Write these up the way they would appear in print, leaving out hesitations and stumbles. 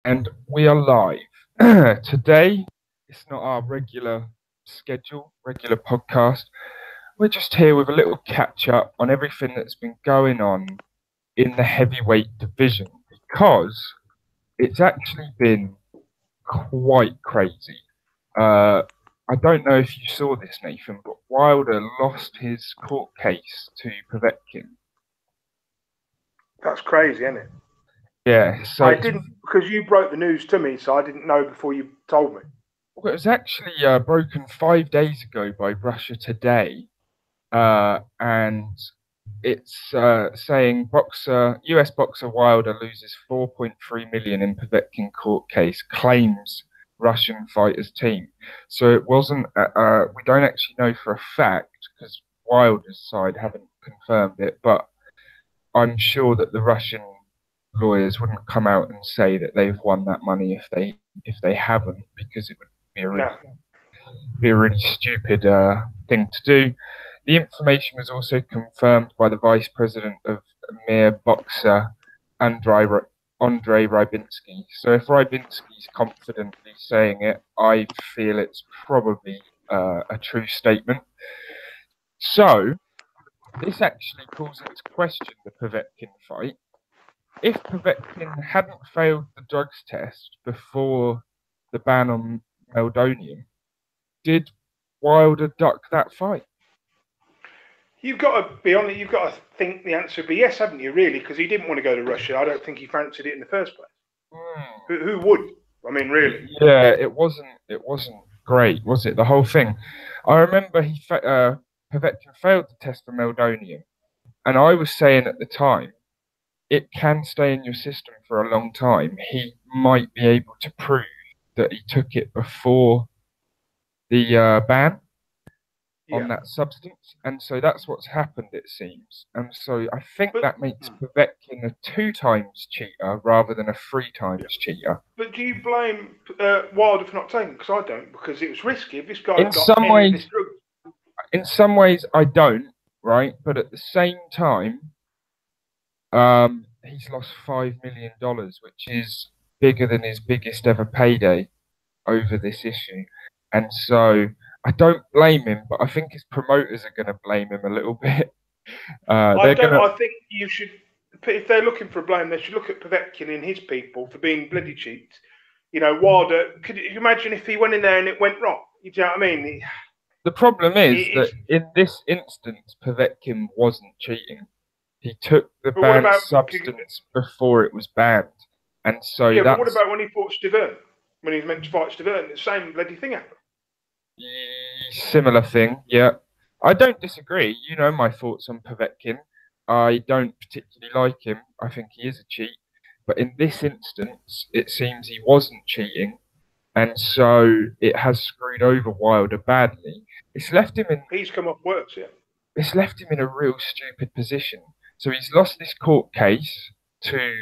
And we are live. Today, it's not our regular podcast. We're just here with a little catch up on everything that's been going on in the heavyweight division because it's actually been quite crazy. Uh, I don't know if you saw this, Nathan, but Wilder lost his court case to Povetkin. That's crazy, isn't it? Yeah, so I didn't, because you broke the news to me, so I didn't know before you told me. well, it was actually broken 5 days ago by Russia Today, and it's saying US boxer Wilder loses 4.3 million in Povetkin court case, claims Russian fighters team. So it wasn't. We don't actually know for a fact because Wilder's side haven't confirmed it, but I'm sure that the Russian lawyers wouldn't come out and say that they've won that money if they haven't, because it would be No. a really stupid thing to do. The information was also confirmed by the vice president of Mir Boxer, Andrei, Andrei Rybinski. So if Rybinski's confidently saying it, I feel it's probably a true statement. So this actually calls into question the Povetkin fight. If Povetkin hadn't failed the drugs test before the ban on meldonium, did Wilder duck that fight? You've got to be honest, you've got to think the answer would be yes, haven't you, really? Because he didn't want to go to Russia. I don't think he fancied it in the first place. Hmm. Who would? I mean, really? Yeah, it wasn't great, was it? The whole thing. I remember Povetkin failed the test for meldonium, and I was saying at the time it can stay in your system for a long time. He might be able to prove that he took it before the ban on Yeah. that substance, and so that's what's happened, it seems. And so I think But that makes Povetkin a two times cheater rather than a three yeah. times cheater. But do you blame Wilder for not taking? Because I don't. Because it was risky. If this guy In had got some any of this ways, drug, I don't, right? But at the same time, he's lost $5 million, which is bigger than his biggest ever payday over this issue. And so I don't blame him, but I think his promoters are going to blame him a little bit. I They're don't. going to. I think you should. If they're looking for a blame, they should look at Povetkin and his people for being bloody cheats. You know, Wilder. Could you imagine if he went in there and it went wrong? You know what I mean? The problem is that It's, in this instance, Povetkin wasn't cheating. He took the but what banned about? substance before it was banned. And so Yeah, but what that's about when he fought Stiverne? When he was meant to fight Stiverne, the same bloody thing happened. similar thing, yeah. I don't disagree. You know my thoughts on Povetkin. I don't particularly like him. I think he is a cheat. But in this instance, it seems he wasn't cheating, and so it has screwed over Wilder badly. It's left him in He's come off worse, yeah. it's left him in a real stupid position. So he's lost this court case to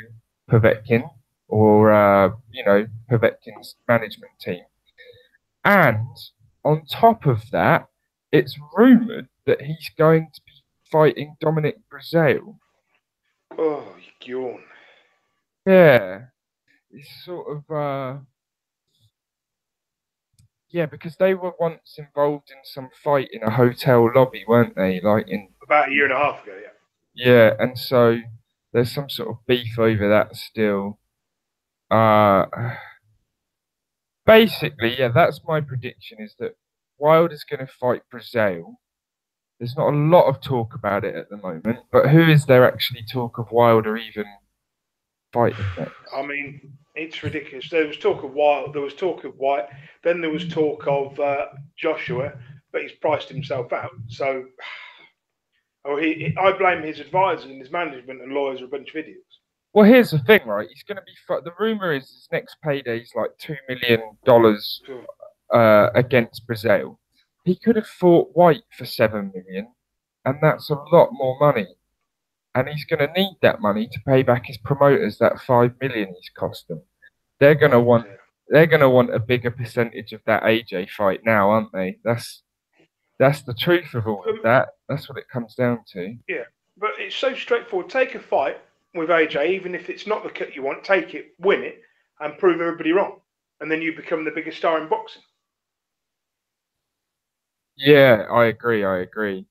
Povetkin, or Povetkin's management team, and on top of that, it's rumored that he's going to be fighting Dominic Brazil. Oh, you yawn. Yeah, it's sort of yeah, because they were once involved in some fight in a hotel lobby, weren't they? Like in About a year and a half ago, yeah. yeah, and so there's some sort of beef over that still. Uh, Basically, yeah, that's my prediction is that Wilder's going to fight Brazil. There's not a lot of talk about it at the moment, but who is there actually talk of Wilder even fighting next? I mean, it's ridiculous. There was talk of Whyte. There was talk of Whyte. Then there was talk of Joshua, but he's priced himself out. So, I blame his advisors and his management and lawyers are a bunch of idiots. Well, here's the thing, right? He's going to be the rumor is his next payday is like $2 million against Brazil. He could have fought Whyte for 7 million, and that's a lot more money. And he's going to need that money to pay back his promoters that 5 million he's cost them. They're going to want they're going to want a bigger percentage of that AJ fight now, aren't they? That's the truth of all of that. That's what it comes down to. Yeah, but it's so straightforward. Take a fight with AJ, even if it's not the cut you want. Take it, win it, and prove everybody wrong, and then you become the biggest star in boxing. Yeah, I agree. I agree.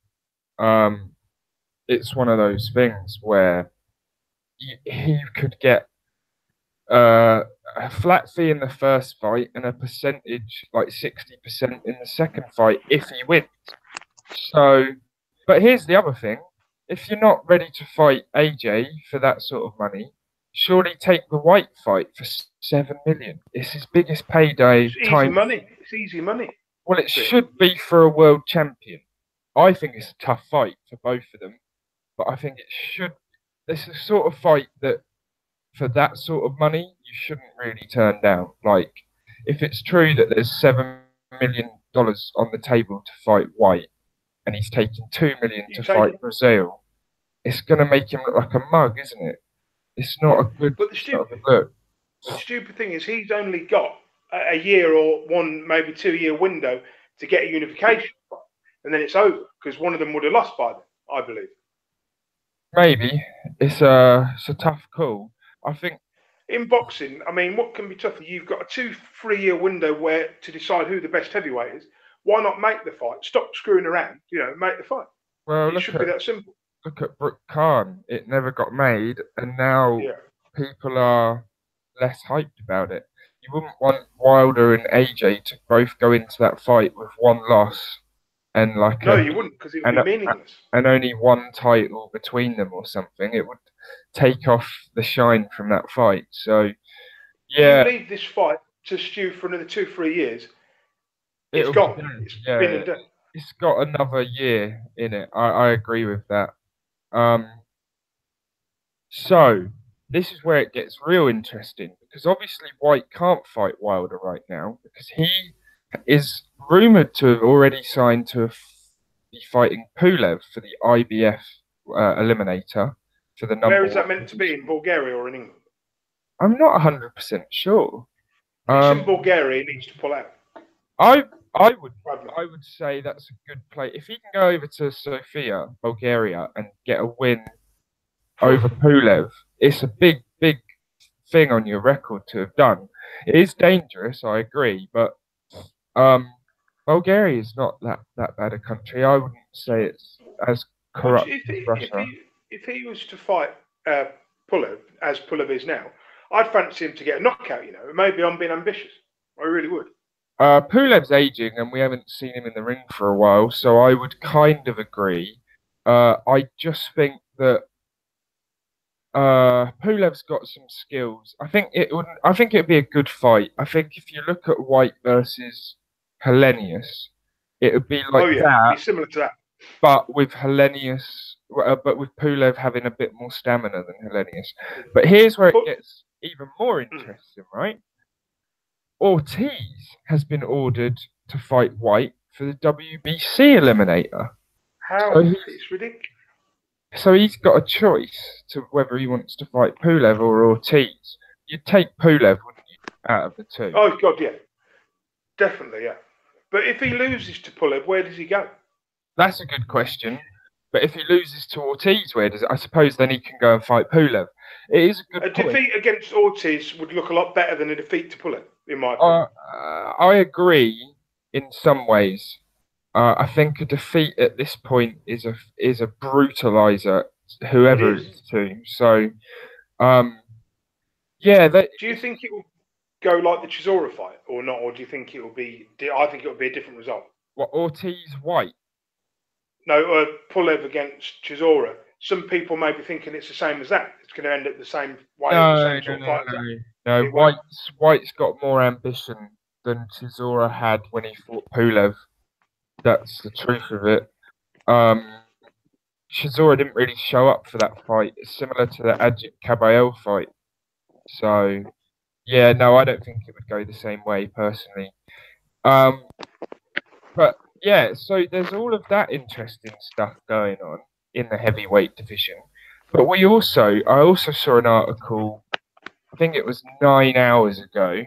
Um, it's one of those things where you could get uh, a flat fee in the first fight and a percentage like 60% in the second fight if he wins. So, but here's the other thing: if you're not ready to fight AJ for that sort of money, surely take the Whyte fight for 7 million. It's his biggest payday It's easy time. money. It's easy money. Well, it should be for a world champion. I think it's a tough fight for both of them, but I think it should. This is the sort of fight that, for that sort of money, you shouldn't really turn down. Like, if it's true that there's $7 million on the table to fight Whyte, and he's taking 2 million to fight Brazil, it's going to make him look like a mug, isn't it? It's not a good. But look. The stupid thing is, he's only got a year or one, maybe 2 year window to get a unification fight, and then it's over because one of them would have lost by then, I believe. Maybe it's a tough call. I think in boxing, I mean, what can be tougher? You've got a 2-3 year window where to decide who the best heavyweight is. Why not make the fight? Stop screwing around. Make the fight. Well, it should be that simple. Look at Brook Khan. It never got made, and now people are less hyped about it. You wouldn't want Wilder and AJ to both go into that fight with one loss and you wouldn't, because it would be meaningless. And only one title between them or something. It would take off the shine from that fight. So, yeah. You leave this fight to stew for another 2-3 years, it's gone. It's been and done. It's got another year in it. I agree with that. So, this is where it gets real interesting, because obviously Whyte can't fight Wilder right now because he is rumoured to have already signed to be fighting Pulev for the IBF eliminator for the number. Where is that meant to be, in Bulgaria or in England? I'm not 100% sure. It's in Bulgaria. He needs to pull out. I would say that's a good play. If he can go over to Sofia, Bulgaria, and get a win over Pulev, it's a big thing on your record to have done. It is dangerous, I agree, but Bulgaria is not that bad a country. I wouldn't say it's as corrupt as Russia. If he was to fight Pulev, as Pulev is now, I'd fancy him to get a knockout. Maybe I'm being ambitious. I really would. Pulev's aging, and we haven't seen him in the ring for a while, so I would kind of agree. I just think that Pulev's got some skills. I think it'd be a good fight. I think if you look at Whyte versus Hellenius, it would be like that. Be similar to that. But with Pulev having a bit more stamina than Hellenius. But here's where it gets even more interesting, right? Ortiz has been ordered to fight Whyte for the WBC eliminator. How? It's ridiculous. So he's got a choice to whether he wants to fight Pulev or Ortiz. You'd take Pulev, wouldn't you, out of the two? Oh, God, yeah. Definitely, yeah. But if he loses to Pulev, where does he go? That's a good question. But if he loses to Ortiz, where does it? I suppose then he can go and fight Pulev. It is a good point. Defeat against Ortiz would look a lot better than a defeat to Pulev, in my opinion. I agree in some ways. I think a defeat at this point is a brutalizer, whoever it is to. So, yeah. Do you think it will go like the Chisora fight or not, or do you think it will be? I think it will be a different result. What, Ortiz Whyte? No, Pulev against Chisora. Some people may be thinking it's the same as that. It's going to end up the same way. No. Whyte's got more ambition than Chisora had when he fought Pulev. That's the truth of it. Chisora didn't really show up for that fight. It's similar to the Ajit Caballero fight. So, yeah, no, I don't think it would go the same way, personally. But, yeah, so there's all of that interesting stuff going on in the heavyweight division. But I also saw an article, I think it was 9 hours ago.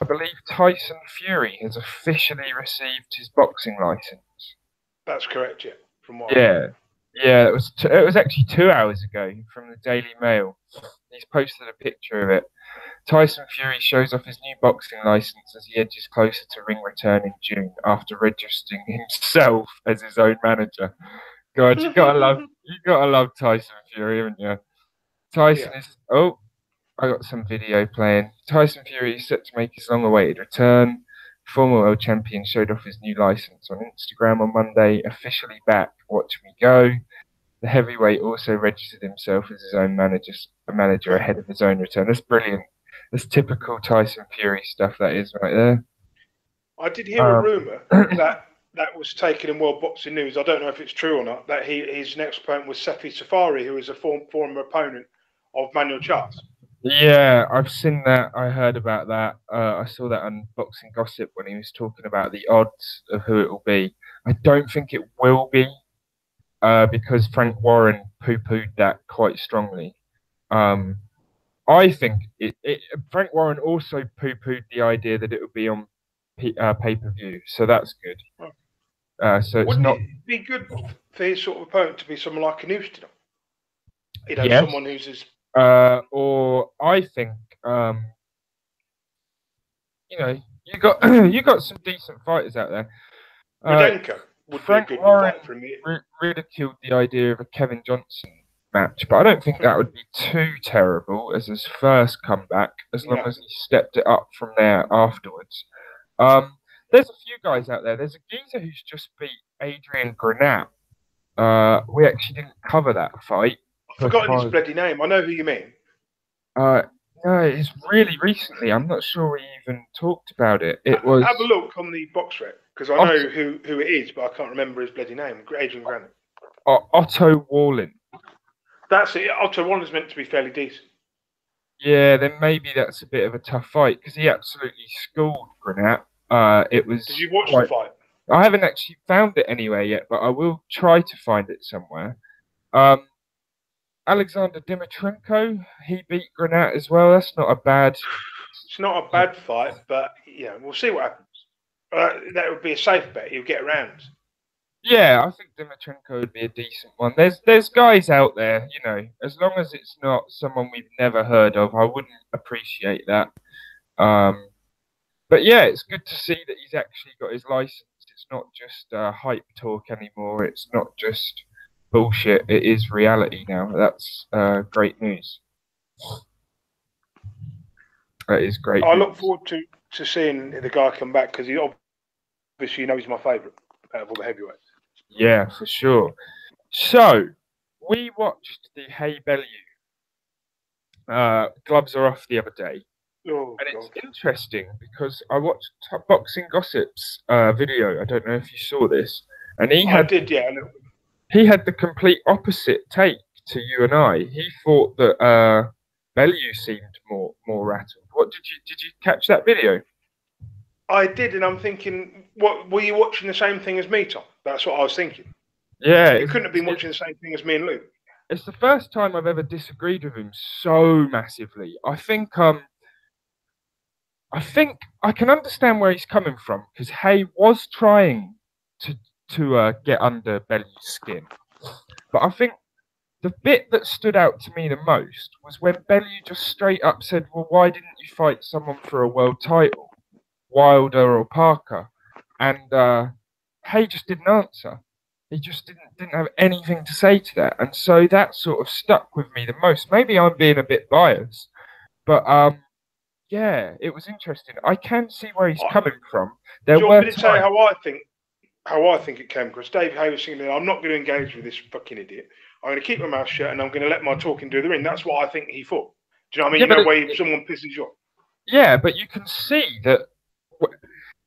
I believe Tyson Fury has officially received his boxing license. That's correct, yeah. From what it was actually 2 hours ago from the Daily Mail. He's posted a picture of it. Tyson Fury shows off his new boxing license as he edges closer to ring return in June after registering himself as his own manager. God, you gotta love Tyson Fury, haven't you? Tyson Yeah. is I got some video playing. Tyson Fury is set to make his long-awaited return. Former world champion showed off his new license on Instagram on Monday. Officially back, watch me go. The heavyweight also registered himself as his own manager ahead of his own return. That's brilliant. That's typical Tyson Fury stuff. That is right there. I did hear a rumour that was taken in World Boxing News. I don't know if it's true or not. That his next opponent was Sefi Safari, who is a former opponent of Manuel Charles. Yeah, I've seen that. I heard about that. I saw that on Boxing Gossip when he was talking about the odds of who it will be. I don't think it will be because Frank Warren poo-pooed that quite strongly. I think Frank Warren also poo-pooed the idea that it would be on pay-per-view, so that's good. So it's Wouldn't not. it be good for his sort of opponent to be someone like an Houston? You know, Yes. someone who's as. Or I think you got some decent fighters out there. Rudenko would Frank be a good Warren fight for him. ridiculed the idea of a Kevin Johnson match, but I don't think that would be too terrible as his first comeback, as long as he stepped it up from there afterwards. There's a few guys out there. There's a geezer who's just beat Adrian Granat. We actually didn't cover that fight. I've forgotten his bloody name. I know who you mean. No, it's really recently. I'm not sure we even talked about it. It was. Have a look on the box rec, because I know who it is, but I can't remember his bloody name. Adrian Granat. Otto Wallin. That's it. Otto Wallin's meant to be fairly decent. Yeah, then maybe that's a bit of a tough fight because he absolutely schooled Granat. It was. Did you watch the fight? I haven't actually found it anywhere yet, but I will try to find it somewhere. Alexander Dimitrenko, he beat Granat as well. That's not a bad. It's not a bad fight, but we'll see what happens. That would be a safe bet. He'll get around. Yeah, I think Dimitrenko would be a decent one. There's guys out there, as long as it's not someone we've never heard of, I wouldn't appreciate that. But yeah, it's good to see that he's actually got his license. It's not just hype talk anymore. It's not just bullshit. It is reality now. That's great news. That is great. I look forward to seeing the guy come back because he obviously he's my favourite out of all the heavyweights. Yeah, for sure. So we watched the Hey Bellew. Gloves are off the other day. It's interesting because I watched Boxing Gossip's video. I don't know if you saw this, and he had the complete opposite take to you and I. He thought that Bellew seemed more rattled. What did you catch that video? I did, and I'm thinking, what were you watching the same thing as me, Tom? That's what I was thinking. Yeah, you couldn't have been watching the same thing as me and Luke. It's the first time I've ever disagreed with him so massively. I think I can understand where he's coming from because Hay was trying to get under Bellew's skin, but I think the bit that stood out to me the most was when Bellew just straight up said, "Well, why didn't you fight someone for a world title, Wilder or Parker?" And Hay just didn't answer. He just didn't have anything to say to that, and so that sort of stuck with me the most. Maybe I'm being a bit biased, but yeah, it was interesting. I can see where he's coming from. Do you want me to say how I think it came across? Dave Hay was saying, "I'm not going to engage with this fucking idiot. I'm going to keep my mouth shut and I'm going to let my talking do the ring." That's what I think he thought. Do you know what I mean? Way someone pisses you off. Yeah, but you can see that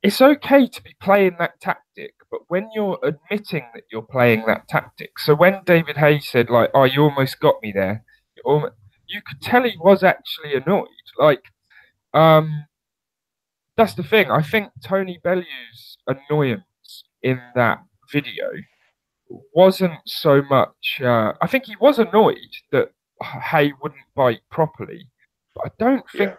it's okay to be playing that tactic, but when you're admitting that you're playing that tactic, so when David Hay said, like, "Oh, you almost got me there," you could tell he was actually annoyed. Like, that's the thing. I think Tony Bellew's annoyance in that video wasn't so much. I think he was annoyed that Hay wouldn't bite properly, but I don't think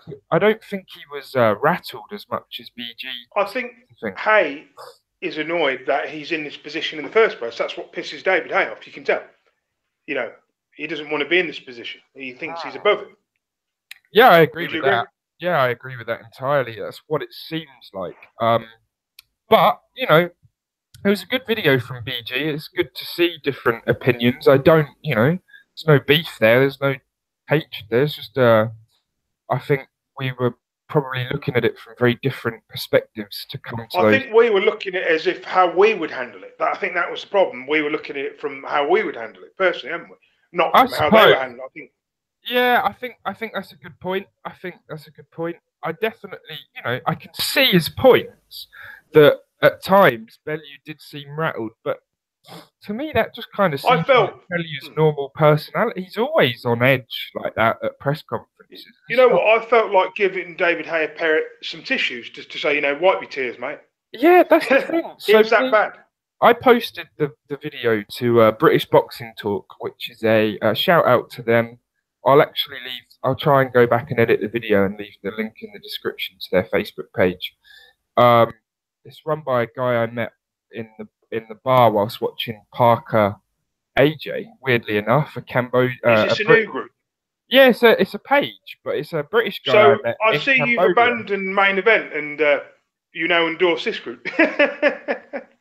he was rattled as much as BG. I think Hay is annoyed that he's in this position in the first place. That's what pisses David Hay off. You can tell. He doesn't want to be in this position. He thinks he's above him. Yeah, I agree with that. Yeah, I agree with that entirely. That's what it seems like. But you know, it was a good video from BG. It's good to see different opinions. I don't, you know, there's no beef there. There's no hatred. There's just, I think we were probably looking at it from very different perspectives to come to I those. think we were looking at it as if how we would handle it. I think that was the problem. We were looking at it from how we would handle it personally, haven't we? Not I from how they suppose. were handling it. I think. Yeah, I think that's a good point. I think that's a good point. I definitely, you know, I can see his points that at times Bellew did seem rattled, but to me that just kind of I seems felt. like Bellew's normal personality. He's always on edge like that at press conferences. You know what? I felt like giving David Hay a pair of some tissues just to say, you know, wipe your tears, mate. Yeah, that's the thing. It was that bad. I posted the video to British Boxing Talk, which is a shout out to them. I'll try and go back and edit the video and leave the link in the description to their Facebook page. It's run by a guy I met in the bar whilst watching Parker AJ. Weirdly enough, a Cambodia. Is this a new group? Yeah, it's a page, but it's a British guy. So I met I in see Cambodia. you've abandoned main event and you now endorse this group.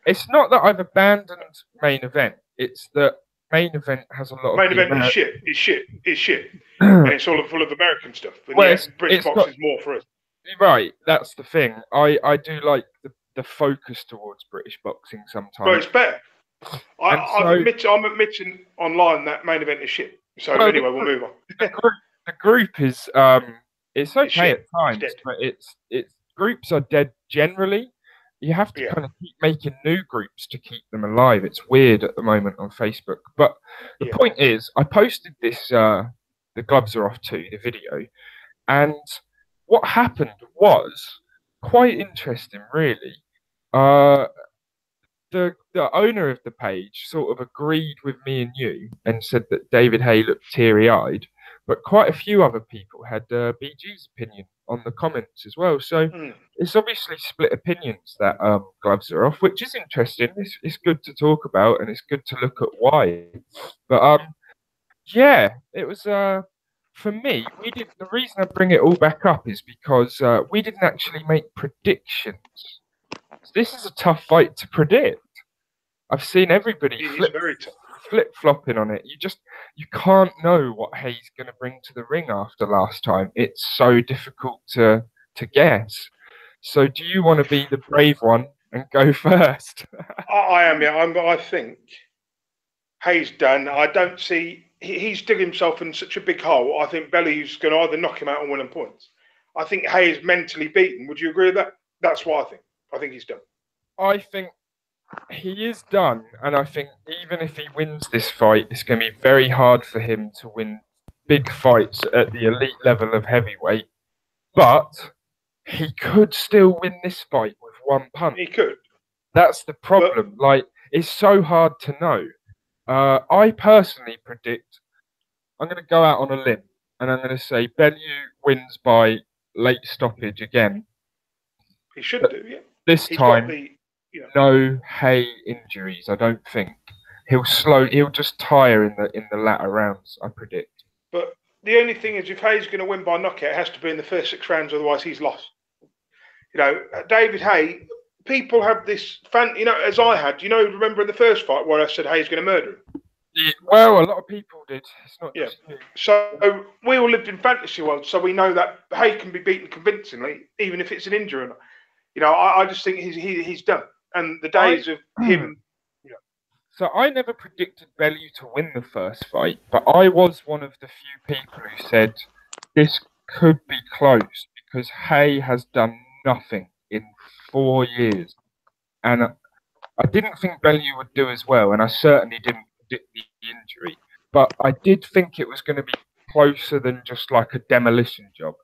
It's not that I've abandoned main event. It's that main event has a lot of main event is shit. It's shit. It's shit, and it's all full of American stuff. And well, British box is more for us. Right, that's the thing. I do like the focus towards British boxing sometimes. But it's better. I'm admitting online that main event is shit. So anyway, we'll move on. The group is it's okay at times, but it's groups are dead generally. You have to kind of keep making new groups to keep them alive. It's weird at the moment on Facebook. But the point is, I posted this the gloves are off too, the video, and what happened was quite interesting, really. The owner of the page sort of agreed with me and you and said that David Hay looked teary-eyed, but quite a few other people had BG's opinion on the comments as well. So it's obviously split opinions that gloves are off, which is interesting. It's good to talk about and it's good to look at why. But yeah, it was for me. The reason I bring it all back up is because we didn't actually make predictions. This is a tough fight to predict. I've seen everybody flip-flopping on it. You can't know what Hay's going to bring to the ring after last time. It's so difficult to guess. So do you want to be the brave one and go first? I am, yeah. I think Hay's done. I don't see... He's dug himself in such a big hole. I think Bellew's going to either knock him out on winning points. I think Hay is mentally beaten. Would you agree with that? That's what I think. I think he's done. I think he is done, and I think even if he wins this fight, it's going to be very hard for him to win big fights at the elite level of heavyweight. But he could still win this fight with one punch. He could. That's the problem. It's so hard to know. I personally predict, I'm going to go out on a limb, and I'm going to say Bellew wins by late stoppage again. He should do, yeah. This time, no Hay injuries. I don't think he'll just tire in the latter rounds. I predict. But the only thing is, if Hay's going to win by knockout, it has to be in the first 6 rounds. Otherwise, he's lost. You know, David Hay. People have this fan. You know, as I had. You know, remember in the first fight where I said Hay's going to murder him. Yeah, well, a lot of people did. It's not just you. So we all lived in fantasy world, so we know that Hay can be beaten convincingly, even if it's an injury or not. You know, I just think he's done. And the days of him... So I never predicted Bellew to win the first fight, but I was one of the few people who said this could be close because Hay has done nothing in 4 years. And I didn't think Bellew would do as well, and I certainly didn't predict the injury. But I did think it was going to be closer than just like a demolition job.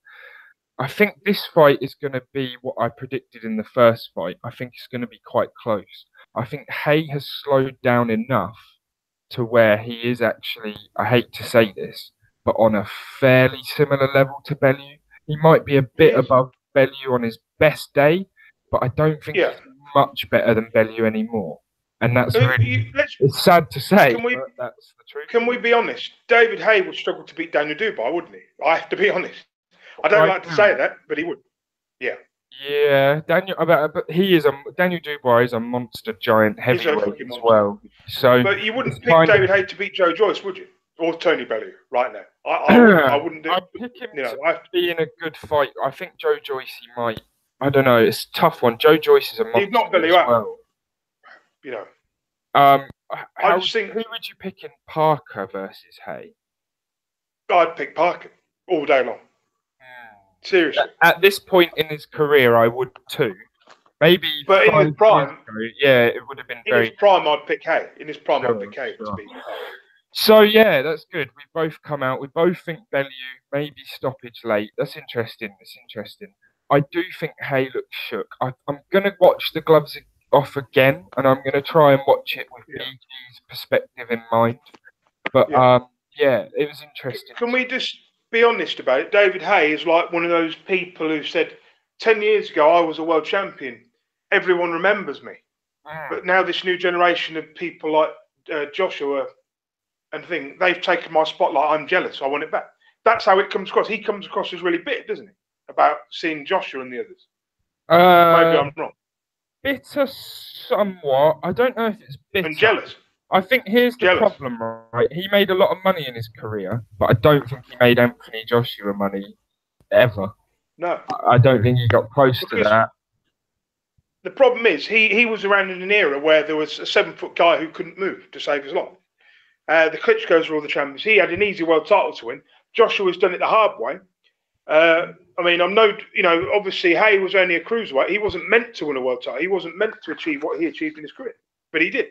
I think this fight is going to be what I predicted in the first fight. I think it's going to be quite close. I think Hay has slowed down enough to where he is actually, I hate to say this, but on a fairly similar level to Bellew. He might be a bit above Bellew on his best day, but I don't think he's much better than Bellew anymore. And that's really, it's sad to say, but that's the truth. Can we be honest? David Hay would struggle to beat Daniel Dubois, wouldn't he? I have to be honest. I don't like to say that, but he would. Yeah. Yeah, but Daniel Dubois is a monster giant heavyweight as well. So, but you wouldn't pick David Haye to beat Joe Joyce, would you? Or Tony Bellew right now? I wouldn't do. I'd pick him to be in a good fight. I think Joe Joyce, he might. I don't know. It's a tough one. Joe Joyce is a monster. He's not Bellew as well. You know. I just think, who would you pick in Parker versus Haye? I'd pick Parker all day long. Seriously. At this point in his career, I would too. Maybe. But in his prime, it would have been in his prime, I'd pick Haye. In his prime, I'd pick Haye to beat Parker. So yeah, that's good. We both come out. We both think Bellew, maybe stoppage late. That's interesting. I do think Haye looks shook. I'm gonna watch the gloves off again, and I'm gonna try and watch it with BG's perspective in mind. But it was interesting. Can we just be honest about it? David Haye is like one of those people who said, 10 years ago I was a world champion. Everyone remembers me. But now this new generation of people like Joshua and they've taken my spotlight. I'm jealous. I want it back. That's how it comes across. He comes across as really bitter, doesn't he? About seeing Joshua and the others. Maybe I'm wrong. Bitter somewhat. I don't know if it's bitter. And jealous. I think here's the problem, right? He made a lot of money in his career, but I don't think he made Anthony Joshua money ever. No. I don't think he got close to that. The problem is he was around in an era where there was a 7-foot guy who couldn't move to save his life. The Klitschko's were all the champions. He had an easy world title to win. Joshua's done it the hard way. Obviously Haye was only a cruiserweight. He wasn't meant to win a world title. He wasn't meant to achieve what he achieved in his career, but he did.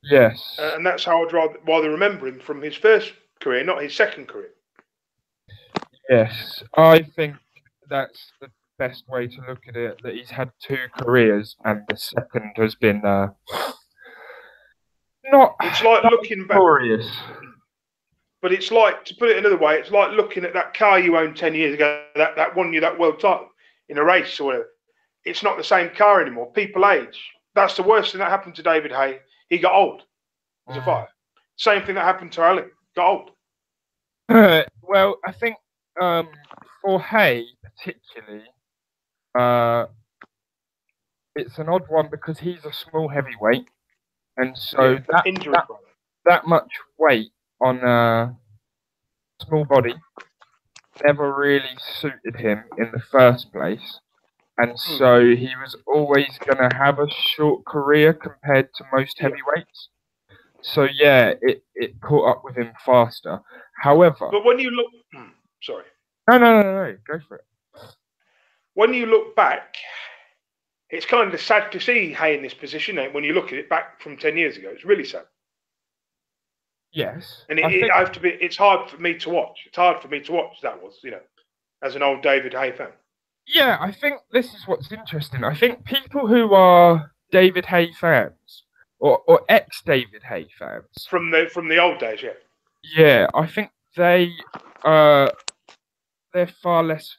Yes. And that's how I'd rather remember him from his first career, not his second career. Yes, I think that's the best way to look at it. That he's had 2 careers, and the second has been not. It's like looking back. Glorious. But it's like, to put it another way, it's like looking at that car you owned 10 years ago, that won you that world title in a race or whatever. It's not the same car anymore. People age. That's the worst thing that happened to David Haye. He got old as a fighter. Same thing that happened to Ali. Got old. Well, I think for Haye particularly, it's an odd one because he's a small heavyweight, and so that much weight on a small body never really suited him in the first place. And so he was always going to have a short career compared to most heavyweights. So, it caught up with him faster. However... But when you look... Sorry. No. Go for it. When you look back, it's kind of sad to see Haye in this position when you look at it back from 10 years ago. It's really sad. Yes. And it's hard for me to watch. It's hard for me to watch, that was, as an old David Haye fan. Yeah, I think this is what's interesting. I think people who are David Haye fans or ex-David Haye fans from the old days, I think they're far less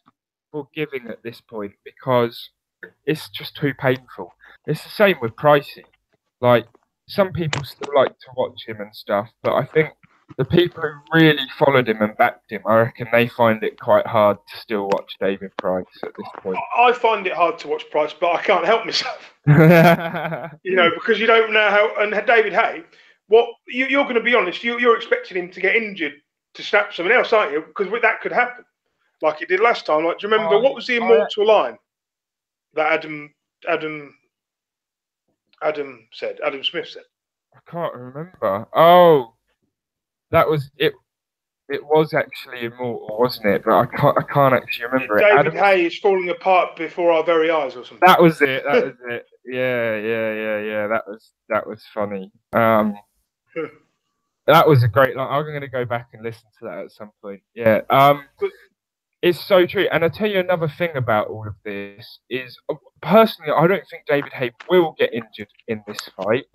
forgiving at this point because it's just too painful. It's the same with pricing. Like, some people still like to watch him and stuff, but I think the people who really followed him and backed him, I reckon they find it quite hard to still watch David Price at this point. I find it hard to watch Price, but I can't help myself. Because you don't know how. And David Haye, you're going to be honest, you're expecting him to get injured to snap someone else, aren't you? Because that could happen, like it did last time. Like, do you remember what was the immortal line that Adam Smith said? I can't remember. Oh. That was it. It was actually immortal, wasn't it? But I can't actually remember it. David Haye is falling apart before our very eyes, or something. That was it. Yeah. That was funny. That was a great line. I'm going to go back and listen to that at some point. Yeah. It's so true. And I'll tell you another thing about all of this is, personally, I don't think David Haye will get injured in this fight.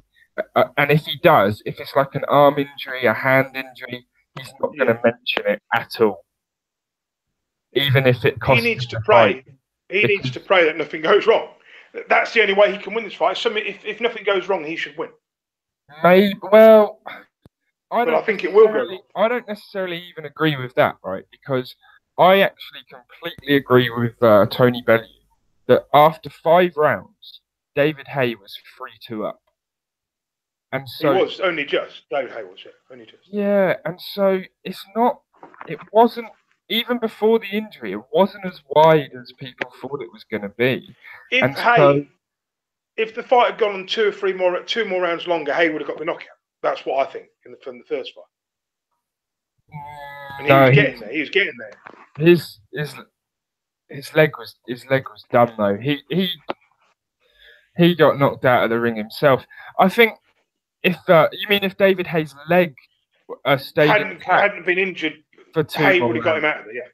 And if he does, if it's like an arm injury, a hand injury, he's not going to mention it at all. Even if it costs him. He needs to pray. He needs to pray that nothing goes wrong. That's the only way he can win this fight. If nothing goes wrong, he should win. Maybe. Well, but I think it will go. I don't necessarily even agree with that, right? Because I actually completely agree with Tony Bellew that after 5 rounds, David Haye was 3-2 up. And so he was only just. David Haye was, only just. Yeah, and so it wasn't, even before the injury, it wasn't as wide as people thought it was going to be. If the fight had gone on 2 more rounds longer, Haye would have got the knockout. That's what I think from the first fight. And he was getting there. He was getting there. His leg was done though. He got knocked out of the ring himself. I think if David Haye's leg hadn't been injured, for 2 Haye more would have got him out of there. Yeah,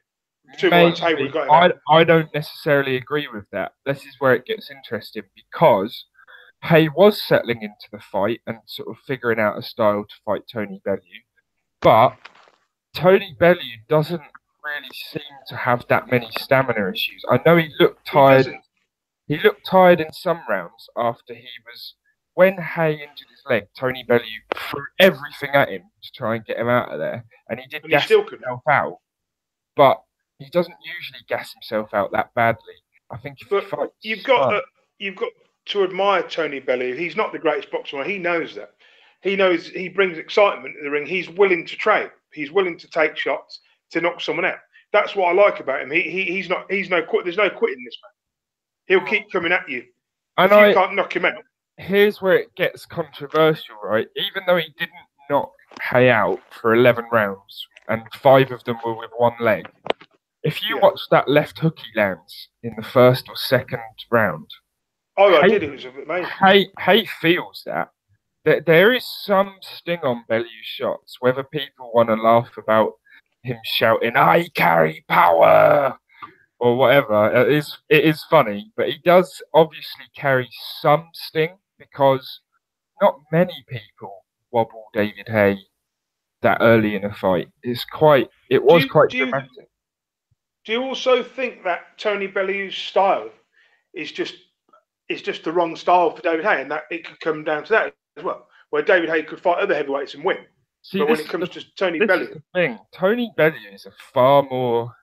2 more rounds, Haye would have got him out. I don't necessarily agree with that. This is where it gets interesting because Haye was settling into the fight and sort of figuring out a style to fight Tony Bellew, but Tony Bellew doesn't really seem to have that many stamina issues. I know he looked tired. He looked tired in some rounds after when Haye injured his leg, Tony Bellew threw everything at him to try and get him out of there, and he did gas himself out. But he doesn't usually gas himself out that badly. I think you've got to admire Tony Bellew. He's not the greatest boxer. He knows that. He knows he brings excitement to the ring. He's willing to trade. He's willing to take shots to knock someone out. That's what I like about him. There's no quitting this man. He'll keep coming at you. If you can't knock him out. Here's where it gets controversial, right? Even though he didn't knock Haye out for 11 rounds and 5 of them were with one leg, if you watch that left hook he lands in the first or second round, I did. It was amazing. Haye feels that. There is some sting on Bellew's shots, whether people want to laugh about him shouting, "I carry power," or whatever. It is funny, but he does obviously carry some sting because not many people wobble David Haye that early in a fight. It was quite dramatic. Do you also think that Tony Bellew's style is just the wrong style for David Haye, and that it could come down to that as well, where David Haye could fight other heavyweights and win? But when it comes to Tony Bellew, Tony Bellew is a far more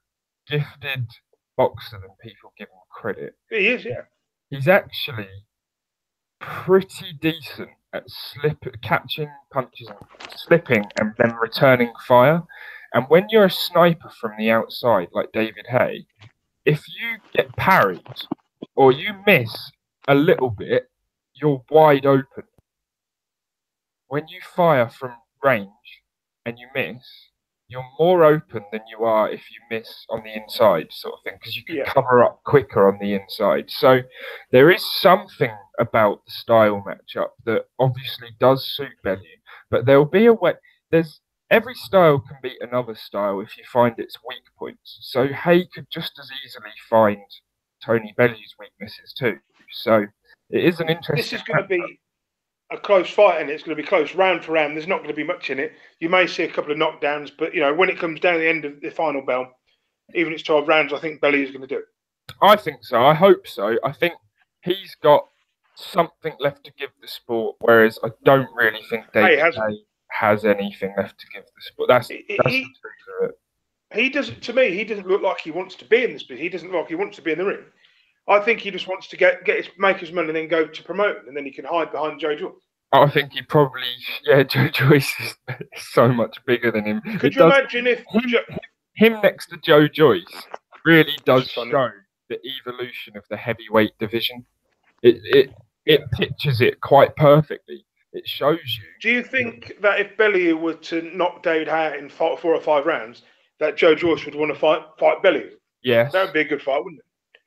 gifted boxer than people give him credit. He is, yeah. He's actually pretty decent at catching punches and slipping and then returning fire. And when you're a sniper from the outside like David Haye, if you get parried or you miss a little bit, you're wide open. When you fire from range and you miss, you're more open than you are if you miss on the inside, sort of thing, because you can cover up quicker on the inside. So there is something about the style matchup that obviously does suit Bellew, but there'll be a way. Every style can beat another style if you find its weak points. So Haye could just as easily find Tony Bellew's weaknesses too. So it is an interesting. This is going to be a close fight, and it's going to be close round for round. There's not going to be much in it. You may see a couple of knockdowns, but when it comes down to the end of the final bell, even if it's 12 rounds, I think Bellew is going to do it. I think so. I hope so. I think he's got something left to give the sport, whereas I don't really think David Haye has anything left to give the sport. That's the truth of it. He doesn't. To me, he doesn't look like he wants to be in this. He doesn't look like he wants to be in the ring. I think he just wants to make his money and then go to promote, and then he can hide behind Joe Joyce. I think he probably, Joe Joyce is so much bigger than him. Could you imagine if him next to Joe Joyce really does show the evolution of the heavyweight division? It pictures it quite perfectly. It shows you. Do you think that if Bellew were to knock David Haye out in 4 or 5 rounds, that Joe Joyce would want to fight Bellew? Yes. That would be a good fight, wouldn't it?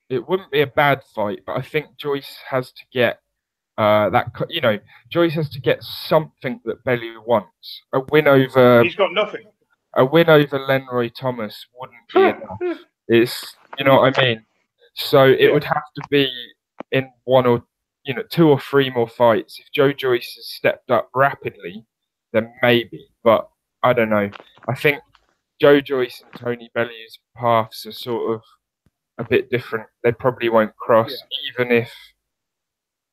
It wouldn't be a bad fight, but I think Joyce has to get Joyce has to get something that Bellew wants. A win over. He's got nothing. A win over Lenroy Thomas wouldn't be enough. It's, you know what I mean? So it would have to be in 1 or 2 or 3 more fights. If Joe Joyce has stepped up rapidly, then maybe. But I don't know. I think Joe Joyce and Tony Bellew's paths are sort of a bit different. They probably won't cross, even if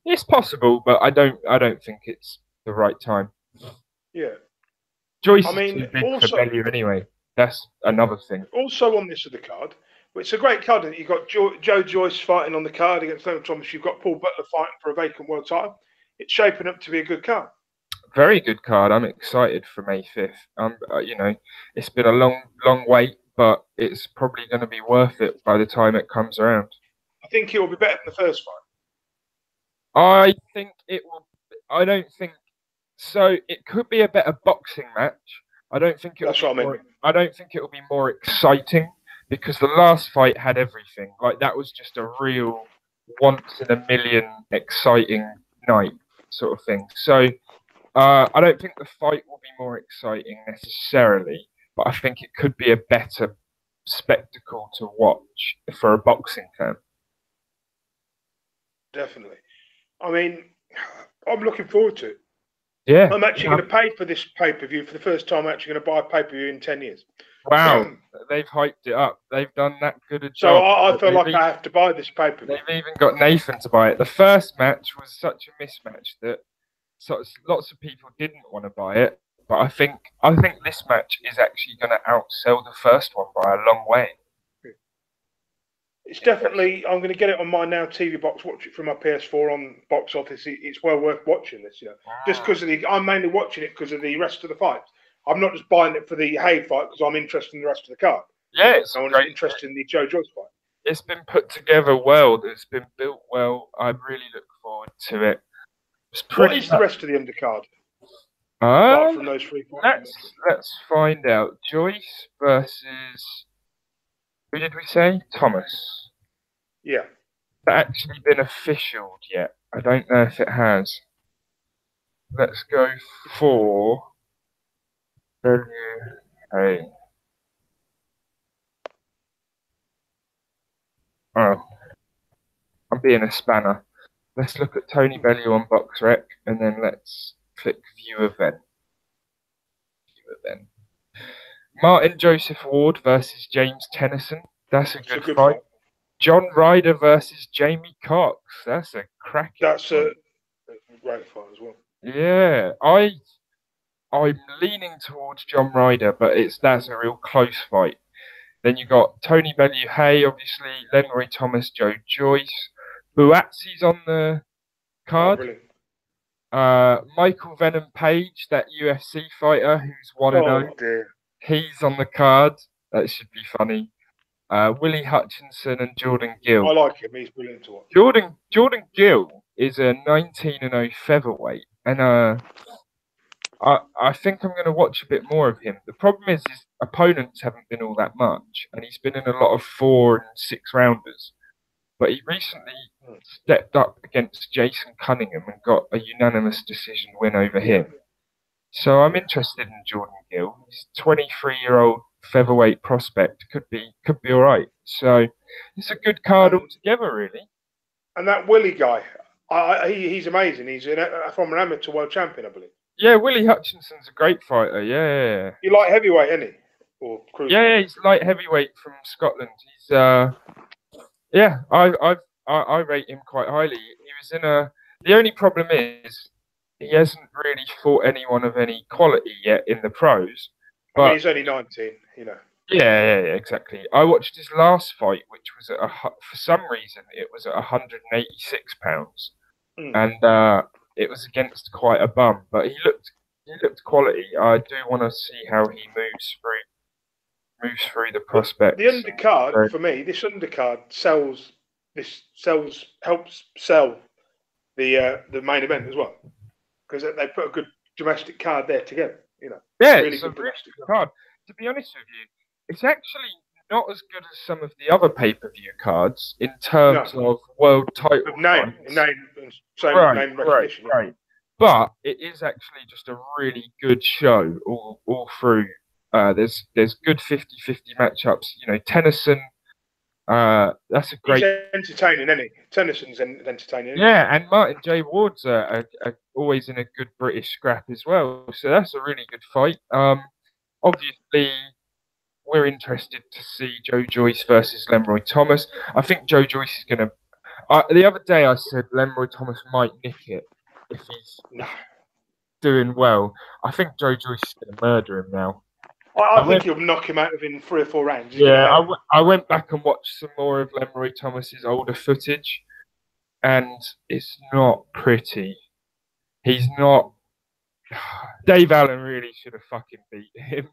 it's possible. But I don't think it's the right time. Yeah. Joyce I is mean, too big also, for Bellew anyway. That's another thing. also on this other card, well, it's a great card. You've got Joe Joyce fighting on the card against Leonard Thomas. You've got Paul Butler fighting for a vacant world title. It's shaping up to be a good card. Very good card. I'm excited for May 5th. You know, it's been a long wait, but it's probably going to be worth it by the time it comes around. I think it will be better than the first fight. I think it will. I don't think so. It could be a better boxing match. I don't think it'll That's be what I mean. more. I don't think it'll be more exciting because the last fight had everything. Like that was just a real once in a million exciting night sort of thing. So I don't think the fight will be more exciting necessarily, but I think it could be a better spectacle to watch for a boxing fan. Definitely. I mean, I'm looking forward to it. Yeah. I'm actually going to pay for this pay-per-view for the first time. I'm actually going to buy a pay-per-view in 10 years. Wow. They've hyped it up. They've done that good a job. So I feel like I have to buy this pay-per-view. They've even got Nathan to buy it. The first match was such a mismatch that lots of people didn't want to buy it. But I think this match is actually going to outsell the first one by a long way. It's definitely. I'm going to get it on my Now TV box. Watch it from my PS4 on box office. It's well worth watching this. You know, just because of I'm mainly watching it because of the rest of the fights. I'm not just buying it for the Hay fight because I'm interested in the rest of the card. Yeah, I'm interested in the Joe Joyce fight. It's been put together well. It's been built well. I really look forward to it. What is the rest of the undercard? Apart from those three fights. Let's find out. Joyce versus who did we say? Thomas. Yeah. Has that actually been officialed yet? I don't know if it has. Let's go for Hey. Oh, I'm being a spanner. Let's look at Tony Bellew on BoxRec and then let's click View Event. Martin Joseph Ward versus James Tennyson. That's a good fight. John Ryder versus Jamie Cox. That's a cracking That's a great fight as well. Yeah, I'm leaning towards John Ryder, but that's a real close fight. Then you got Tony Bellew, Hay, obviously, Lenroy Thomas, Joe Joyce. Buatsi's on the card. Michael Venom Page, that UFC fighter who's 1-0. He's on the card. That should be funny. Willie Hutchinson and Jordan Gill. I like him. He's brilliant to watch. Jordan Gill is a 19-0 featherweight, and I think I'm going to watch a bit more of him. The problem is his opponents haven't been all that much, and he's been in a lot of 4 and 6 rounders. But he recently stepped up against Jason Cunningham and got a unanimous decision win over him. So I'm interested in Jordan Gill. He's a 23-year-old featherweight prospect. Could be all right. So it's a good card altogether, really. And that Willie guy, he's amazing. He's from an amateur world champion, I believe. Yeah, Willie Hutchinson's a great fighter. Yeah. You like heavyweight, isn't he? Or yeah, he's light heavyweight from Scotland. He's I rate him quite highly. He was in the only problem is he hasn't really fought anyone of any quality yet in the pros. But I mean, he's only 19, you know. Yeah, exactly. I watched his last fight, which was for some reason it was at 186 pounds, and it was against quite a bum, but he looked quality. I do want to see how he moves through the prospects. The undercard for me, this undercard helps sell the main event as well, because they put a good domestic card there together. You know, yeah, it's a really good card. To be honest with you, it's actually not as good as some of the other pay-per-view cards in terms of world title name recognition. Right. But it is actually just a really good show all through. There's good 50-50 matchups. You know, Tennyson. That's a great. He's entertaining, isn't he? Tennyson's entertaining. Yeah, and Martin J. Ward's always in a good British scrap as well. So that's a really good fight. Obviously, we're interested to see Joe Joyce versus Lenroy Thomas. I think Joe Joyce is going to. The other day I said Lenroy Thomas might nick it if he's. doing well. I think Joe Joyce is going to murder him now. I think he'll knock him out within 3 or 4 rounds. Yeah, I went back and watched some more of Leroy Thomas's older footage, and it's not pretty. He's not. Dave Allen really should have fucking beat him.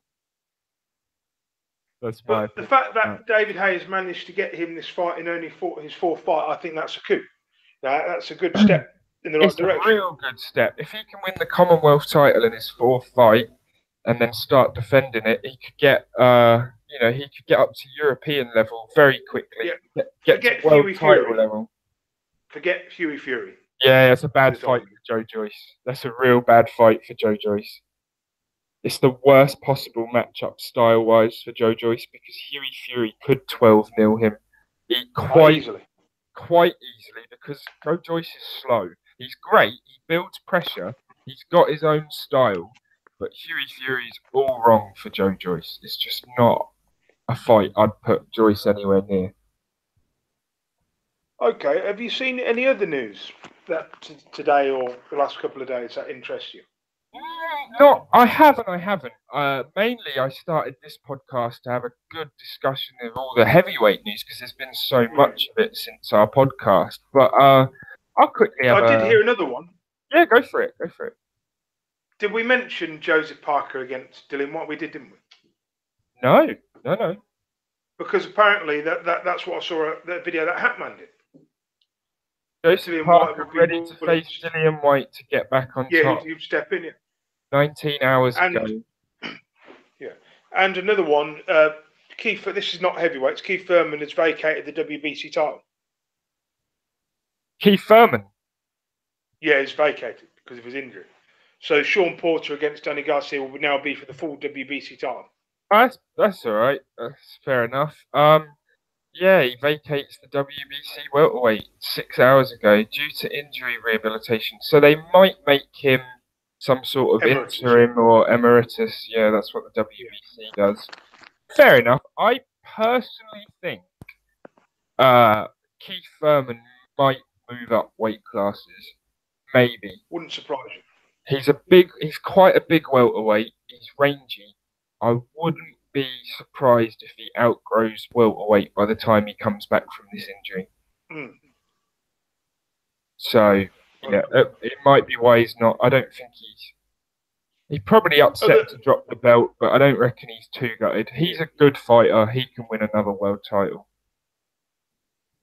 That's my. But the fact that David Hayes managed to get him this fight and only fought his 4th fight, I think that's a coup. That's a good step in the right direction. It's a real good step. If he can win the Commonwealth title in his 4th fight and then start defending it, he could get, he could get up to European level very quickly. Yeah. Get to world title level. Forget Fury. Yeah, it's a bad fight for Joe Joyce. That's a real bad fight for Joe Joyce. It's the worst possible matchup style-wise for Joe Joyce because Fury could 12-0 him quite easily because Joe Joyce is slow. He's great. He builds pressure. He's got his own style. But Fury's all wrong for Joe Joyce. It's just not a fight I'd put Joyce anywhere near. Okay. Have you seen any other news that today or the last couple of days that interests you? No, I haven't. Mainly, I started this podcast to have a good discussion of all the heavyweight news because there's been so much of it since our podcast. But I'll quickly have I did hear another one. Yeah, go for it. Did we mention Joseph Parker against Dylan Whyte? We did, didn't we? No. Because apparently that's what I saw that video that Hatman did. Joseph Parker ready to face Dillian Whyte to get back on top. Yeah, he'd step in. Yeah. 19 hours ago. Yeah, and another one. Keith. This is not heavyweights. Keith Thurman has vacated the WBC title. Keith Thurman. Yeah, he's vacated because of his injury. So Sean Porter against Danny Garcia will now be for the full WBC title. That's all right. That's fair enough. Yeah, he vacates the WBC welterweight 6 hours ago due to injury rehabilitation. So they might make him some sort of interim or emeritus. Yeah, that's what the WBC does. Fair enough. I personally think Keith Thurman might move up weight classes. Maybe. Wouldn't surprise you. He's quite a big welterweight. He's rangy. I wouldn't be surprised if he outgrows welterweight by the time he comes back from this injury. So, yeah, it might be why he's not. I don't think he's probably upset to drop the belt, but I don't reckon he's too gutted. He's a good fighter. He can win another world title.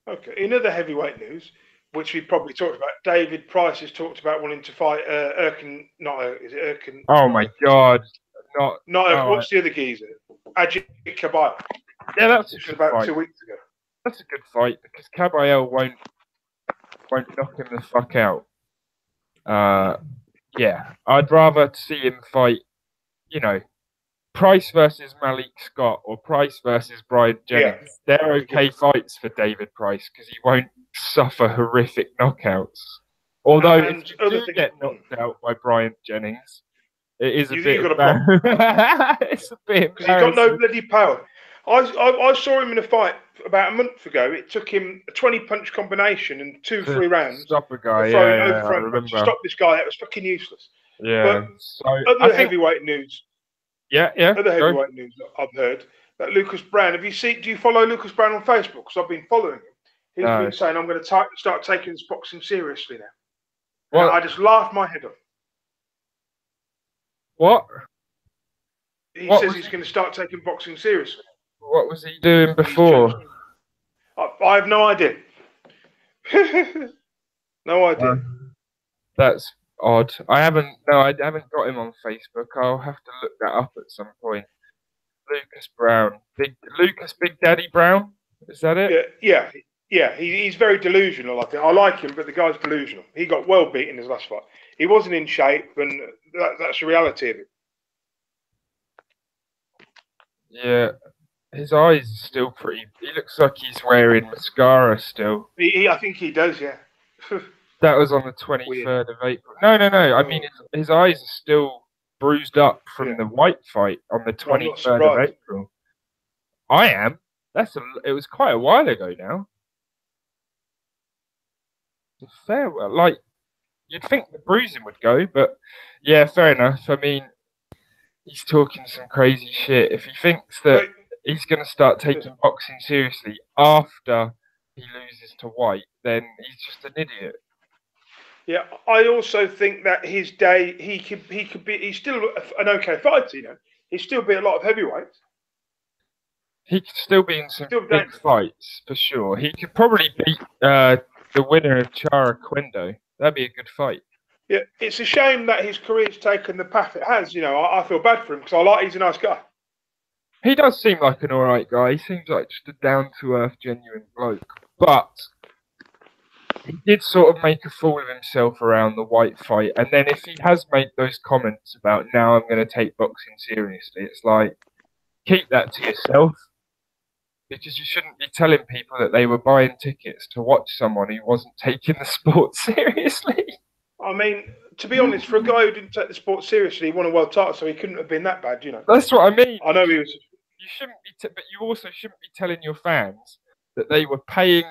Okay. In other heavyweight news, which we probably talked about, David Price has talked about wanting to fight Erkin. Is it Erkin? Oh my God! What's the other geezer? Ajit Kabayel. Yeah, that's about fight. 2 weeks ago. That's a good fight because Kabayel won't knock him the fuck out. Yeah, I'd rather see him fight, Price versus Malik Scott or Price versus Brian Jennings. Yeah. They're okay fights for David Price because he won't suffer horrific knockouts. Although if you do get knocked out by Brian Jennings, it is a bit it's a bit because he's got no bloody power. I saw him in a fight about a month ago. It took him a 20-punch combination and 2-3 rounds. Stop a guy, I remember. Stop this guy. That was fucking useless. Yeah. But other heavyweight news. Yeah. Other heavyweight news that I've heard that Lucas Brown. Do you follow Lucas Brown on Facebook? Because I've been following him. He's been saying I'm going to start taking this boxing seriously now. Well, I just laughed my head off. What? He says he's going to start taking boxing seriously. What was he doing before? I have no idea. No idea. That's odd. I haven't got him on Facebook. I'll have to look that up at some point. Lucas Brown. Big Daddy Brown? Is that it? Yeah. He's very delusional, I think. I like him, but the guy's delusional. He got well beat in his last fight. He wasn't in shape, and that's the reality of it. Yeah. His eyes are still pretty... He looks like he's wearing mascara still. I think he does, yeah. That was on the 23rd of April. No. I mean, his eyes are still bruised up from the Whyte fight on the 23rd of April. I am. It was quite a while ago now. you'd think the bruising would go, but yeah, fair enough. I mean, he's talking some crazy shit. If he thinks that he's going to start taking boxing seriously after he loses to Whyte, then he's just an idiot. Yeah, I also think that his day, he could be, he's still an okay fighter, you know. He'd still be a lot of heavyweights. He could still be in some big fights, for sure. He could probably beat the winner of Chara Quendo. That'd be a good fight. Yeah, it's a shame that his career's taken the path it has. You know, I feel bad for him because he's a nice guy. He does seem like an alright guy. He seems like just a down-to-earth, genuine bloke. But he did sort of make a fool of himself around the Whyte fight. And then if he has made those comments about, now I'm going to take boxing seriously, it's like, keep that to yourself. Because you shouldn't be telling people that they were buying tickets to watch someone who wasn't taking the sport seriously. I mean, to be honest, for a guy who didn't take the sport seriously, he won a world title, so he couldn't have been that bad, you know. That's what I mean. I know he was. You shouldn't be, but you also shouldn't be telling your fans that they were paying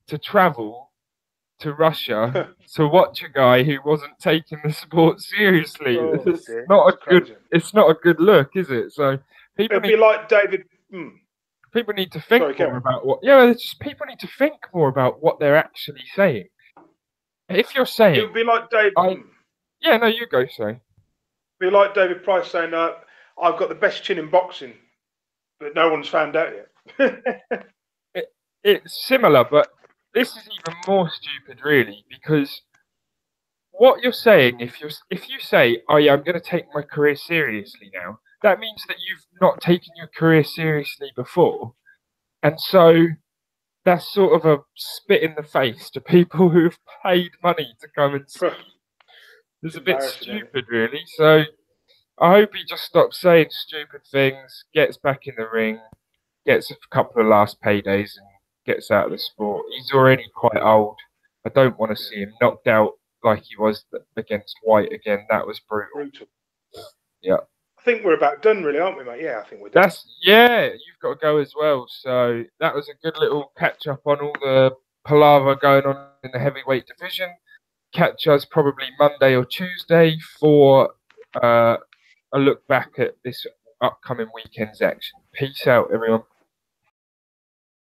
to travel to Russia to watch a guy who wasn't taking the sport seriously. It's not a good look, is it? So it'd be like David. People need to think more about what. Yeah, it's just people need to think more about what they're actually saying. If you're saying, it would be like David. Yeah, no, you go. Say. It'd be like David Price saying, "I've got the best chin in boxing, but no one's found out yet." It's similar, but this is even more stupid, really, because what you're saying, if you say, "Oh yeah, I'm going to take my career seriously now," that means that you've not taken your career seriously before, and so that's sort of a spit in the face to people who've paid money to come and see. It's a bit stupid, really. So I hope he just stops saying stupid things, gets back in the ring, gets a couple of last paydays, and gets out of the sport. He's already quite old. I don't want to see him knocked out like he was against Whyte again. That was brutal. Yeah. I think we're about done, really, aren't we, mate? Yeah, I think we're done. You've got to go as well. So that was a good little catch up on all the palaver going on in the heavyweight division. Catch us probably Monday or Tuesday for a look back at this upcoming weekend's action. Peace out, everyone.